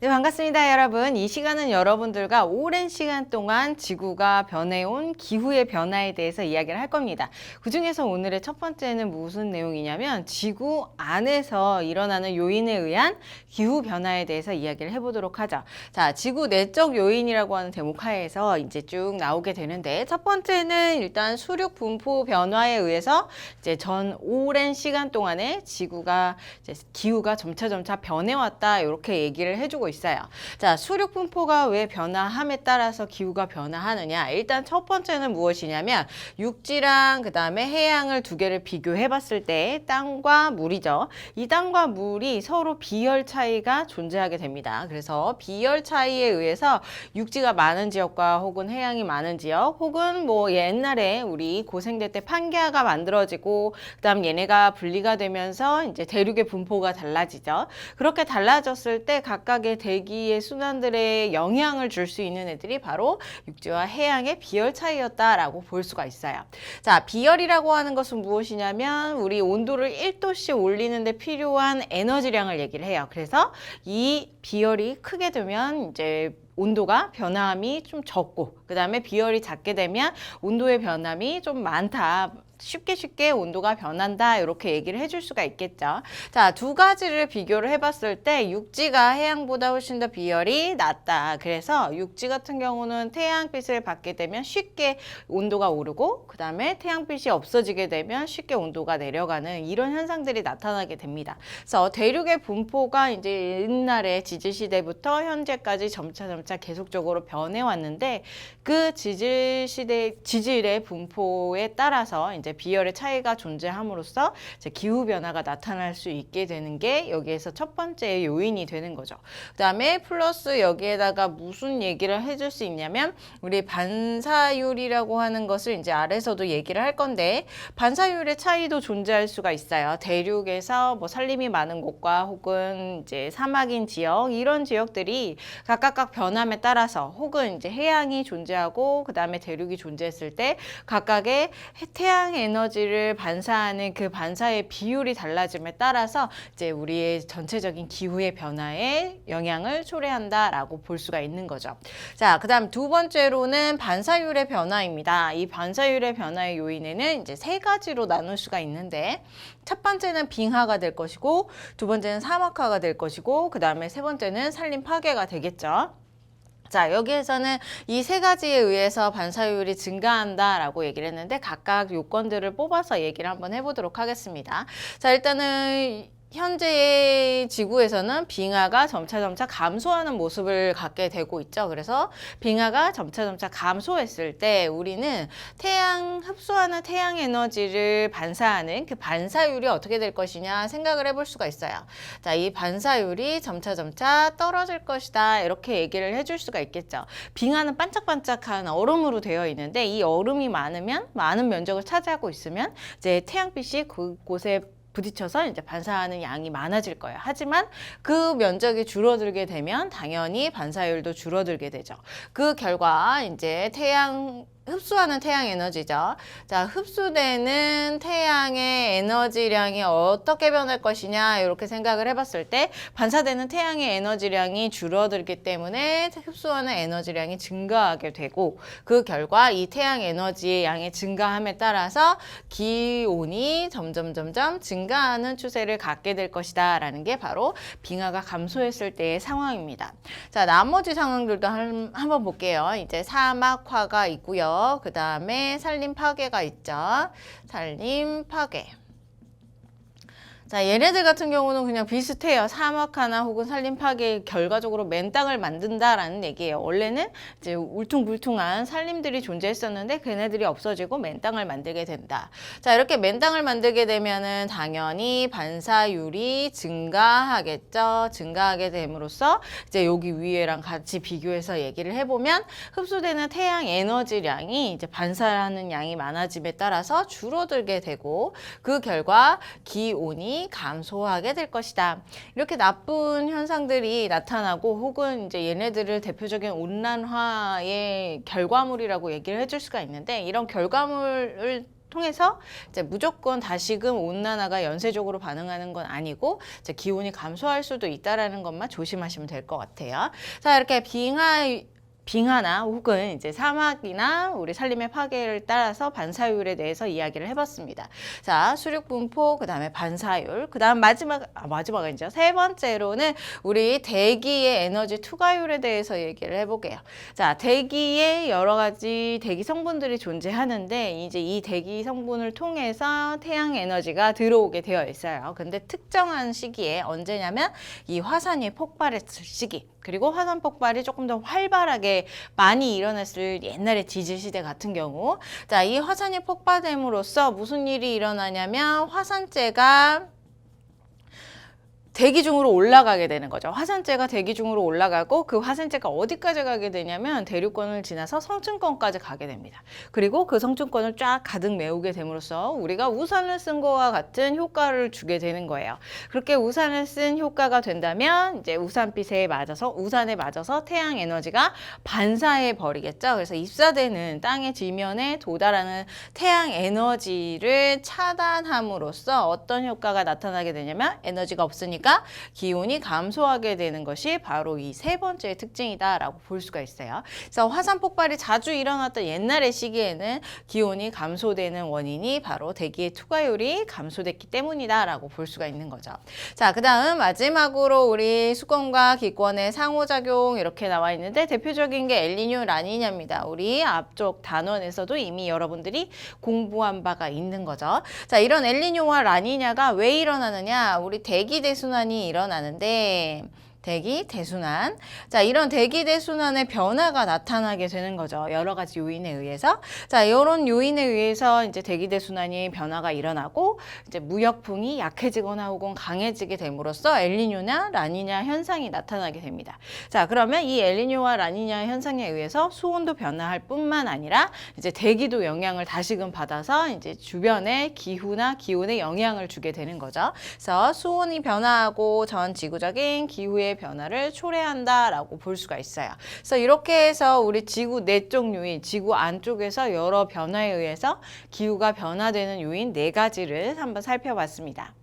네, 반갑습니다, 여러분. 이 시간은 여러분들과 오랜 시간 동안 지구가 변해온 기후의 변화에 대해서 이야기를 할 겁니다. 그중에서 오늘의 첫 번째는 무슨 내용이냐면 지구 안에서 일어나는 요인에 의한 기후 변화에 대해서 이야기를 해보도록 하죠. 자, 지구 내적 요인이라고 하는 대목 하에서 이제 쭉 나오게 되는데, 첫 번째는 일단 수륙 분포 변화에 의해서 이제 전 오랜 시간 동안에 지구가 이제 기후가 점차 변해왔다, 이렇게 얘기를 해주고 있어요. 자, 수륙 분포가 왜 변화함에 따라서 기후가 변화하느냐? 일단 첫 번째는 무엇이냐면 육지랑 그 다음에 해양을 두 개를 비교해 봤을 때 땅과 물이죠. 이 땅과 물이 서로 비열 차이가 존재하게 됩니다. 그래서 비열 차이에 의해서 육지가 많은 지역과 혹은 해양이 많은 지역, 혹은 뭐 옛날에 우리 고생대 때 판게아가 만들어지고 그다음 얘네가 분리가 되면서 이제 대륙의 분포가 달라지죠. 그렇게 달라졌을 때 각각의 대기의 순환들의 영향을 줄 수 있는 애들이 바로 육지와 해양의 비열 차이였다라고 볼 수가 있어요. 자, 비열이라고 하는 것은 무엇이냐면 우리 온도를 1도씩 올리는 데 필요한 에너지량을 얘기를 해요. 그래서 이 비열이 크게 되면 이제 온도가 변함이 좀 적고, 그 다음에 비열이 작게 되면 온도의 변함이 좀 많다. 쉽게 온도가 변한다, 이렇게 얘기를 해줄 수가 있겠죠. 자, 두 가지를 비교를 해봤을 때 육지가 해양보다 훨씬 더 비열이 낮다. 그래서 육지 같은 경우는 태양빛을 받게 되면 쉽게 온도가 오르고, 그 다음에 태양빛이 없어지게 되면 쉽게 온도가 내려가는 이런 현상들이 나타나게 됩니다. 그래서 대륙의 분포가 이제 옛날에 지질시대부터 현재까지 점차 계속적으로 변해왔는데, 그 지질의 분포에 따라서 이제 비열의 차이가 존재함으로써 이제 기후 변화가 나타날 수 있게 되는 게 여기에서 첫 번째 요인이 되는 거죠. 그 다음에 플러스 여기에다가 무슨 얘기를 해줄 수 있냐면 우리 반사율이라고 하는 것을 이제 아래서도 얘기를 할 건데, 반사율의 차이도 존재할 수가 있어요. 대륙에서 뭐 산림이 많은 곳과 혹은 이제 사막인 지역, 이런 지역들이 각각 변함에 따라서, 혹은 이제 해양이 존재하고 그 다음에 대륙이 존재했을 때 각각의 태양 에너지를 반사하는 그 반사의 비율이 달라짐에 따라서 이제 우리의 전체적인 기후의 변화에 영향을 초래한다라고 볼 수가 있는 거죠. 자, 그 다음 두 번째로는 반사율의 변화입니다. 이 반사율의 변화의 요인에는 이제 세 가지로 나눌 수가 있는데, 첫 번째는 빙하가 될 것이고, 두 번째는 사막화가 될 것이고, 그 다음에 세 번째는 산림 파괴가 되겠죠. 자, 여기에서는 이 세 가지에 의해서 반사율이 증가한다라고 얘기를 했는데, 각각 요건들을 뽑아서 얘기를 한번 해보도록 하겠습니다. 자, 일단은 현재의 지구에서는 빙하가 점차 감소하는 모습을 갖게 되고 있죠. 그래서 빙하가 점차 감소했을 때 우리는 흡수하는 태양 에너지를 반사하는 그 반사율이 어떻게 될 것이냐 생각을 해볼 수가 있어요. 자, 이 반사율이 점차 떨어질 것이다, 이렇게 얘기를 해줄 수가 있겠죠. 빙하는 반짝반짝한 얼음으로 되어 있는데, 이 얼음이 많으면, 많은 면적을 차지하고 있으면 이제 태양빛이 그곳에 부딪혀서 이제 반사하는 양이 많아질 거예요. 하지만 그 면적이 줄어들게 되면 당연히 반사율도 줄어들게 되죠. 그 결과 이제 흡수하는 태양 에너지죠. 자, 흡수되는 태양의 에너지량이 어떻게 변할 것이냐, 이렇게 생각을 해봤을 때 반사되는 태양의 에너지량이 줄어들기 때문에 흡수하는 에너지량이 증가하게 되고, 그 결과 이 태양 에너지의 양의 증가함에 따라서 기온이 점점 증가하는 추세를 갖게 될 것이다 라는 게 바로 빙하가 감소했을 때의 상황입니다. 자, 나머지 상황들도 한번 볼게요. 이제 사막화가 있고요. 그 다음에 산림 파괴가 있죠. 산림 파괴. 자, 얘네들 같은 경우는 그냥 비슷해요. 사막화나 혹은 산림 파괴, 결과적으로 맨 땅을 만든다라는 얘기예요. 원래는 이제 울퉁불퉁한 산림들이 존재했었는데 걔네들이 없어지고 맨 땅을 만들게 된다. 자, 이렇게 맨 땅을 만들게 되면은 당연히 반사율이 증가하겠죠. 증가하게 됨으로써 이제 여기 위에랑 같이 비교해서 얘기를 해보면 흡수되는 태양 에너지량이 이제 반사하는 양이 많아짐에 따라서 줄어들게 되고, 그 결과 기온이 감소하게 될 것이다. 이렇게 나쁜 현상들이 나타나고, 혹은 이제 얘네들을 대표적인 온난화의 결과물이라고 얘기를 해줄 수가 있는데, 이런 결과물을 통해서 이제 무조건 다시금 온난화가 연쇄적으로 반응하는 건 아니고 이제 기온이 감소할 수도 있다라는 것만 조심하시면 될 것 같아요. 자, 이렇게 빙하나 혹은 이제 사막이나 우리 산림의 파괴를 따라서 반사율에 대해서 이야기를 해봤습니다. 자, 수륙 분포, 그 다음에 반사율, 그 다음 마지막은 이제 세 번째로는 우리 대기의 에너지 투과율에 대해서 얘기를 해볼게요. 자, 대기에 여러 가지 대기 성분들이 존재하는데 이제 이 대기 성분을 통해서 태양 에너지가 들어오게 되어 있어요. 근데 특정한 시기에 언제냐면 이 화산이 폭발했을 시기, 그리고 화산 폭발이 조금 더 활발하게 많이 일어났을 옛날의 지질시대 같은 경우, 자, 이 화산이 폭발됨으로써 무슨 일이 일어나냐면 화산재가 대기 중으로 올라가게 되는 거죠. 화산재가 대기 중으로 올라가고 그 화산재가 어디까지 가게 되냐면 대륙권을 지나서 성층권까지 가게 됩니다. 그리고 그 성층권을 쫙 가득 메우게 됨으로써 우리가 우산을 쓴 거와 같은 효과를 주게 되는 거예요. 그렇게 우산을 쓴 효과가 된다면 이제 우산에 맞아서 태양 에너지가 반사해 버리겠죠. 그래서 입사되는 땅의 지면에 도달하는 태양 에너지를 차단함으로써 어떤 효과가 나타나게 되냐면 에너지가 없으니까 기온이 감소하게 되는 것이 바로 이 세 번째 특징이다라고 볼 수가 있어요. 그래서 화산 폭발이 자주 일어났던 옛날의 시기에는 기온이 감소되는 원인이 바로 대기의 투과율이 감소됐기 때문이다라고 볼 수가 있는 거죠. 자, 그 다음 마지막으로 우리 수권과 기권의 상호작용 이렇게 나와 있는데 대표적인 게 엘니뇨, 라니냐입니다. 우리 앞쪽 단원에서도 이미 여러분들이 공부한 바가 있는 거죠. 자, 이런 엘니뇨와 라니냐가 왜 일어나느냐? 우리 대기 대순환이 일어나는데 대기 대순환. 자, 이런 대기 대순환의 변화가 나타나게 되는 거죠. 여러 가지 요인에 의해서. 자, 이런 요인에 의해서 이제 대기 대순환이 변화가 일어나고 이제 무역풍이 약해지거나 혹은 강해지게 됨으로써 엘니뇨나 라니냐 현상이 나타나게 됩니다. 자, 그러면 이 엘니뇨와 라니냐 현상에 의해서 수온도 변화할 뿐만 아니라 이제 대기도 영향을 다시금 받아서 이제 주변의 기후나 기온에 영향을 주게 되는 거죠. 그래서 수온이 변화하고 전 지구적인 기후의 변화를 초래한다라고 볼 수가 있어요. 그래서 이렇게 해서 우리 지구 내적 요인, 지구 안쪽에서 여러 변화에 의해서 기후가 변화되는 요인 4가지를 한번 살펴봤습니다.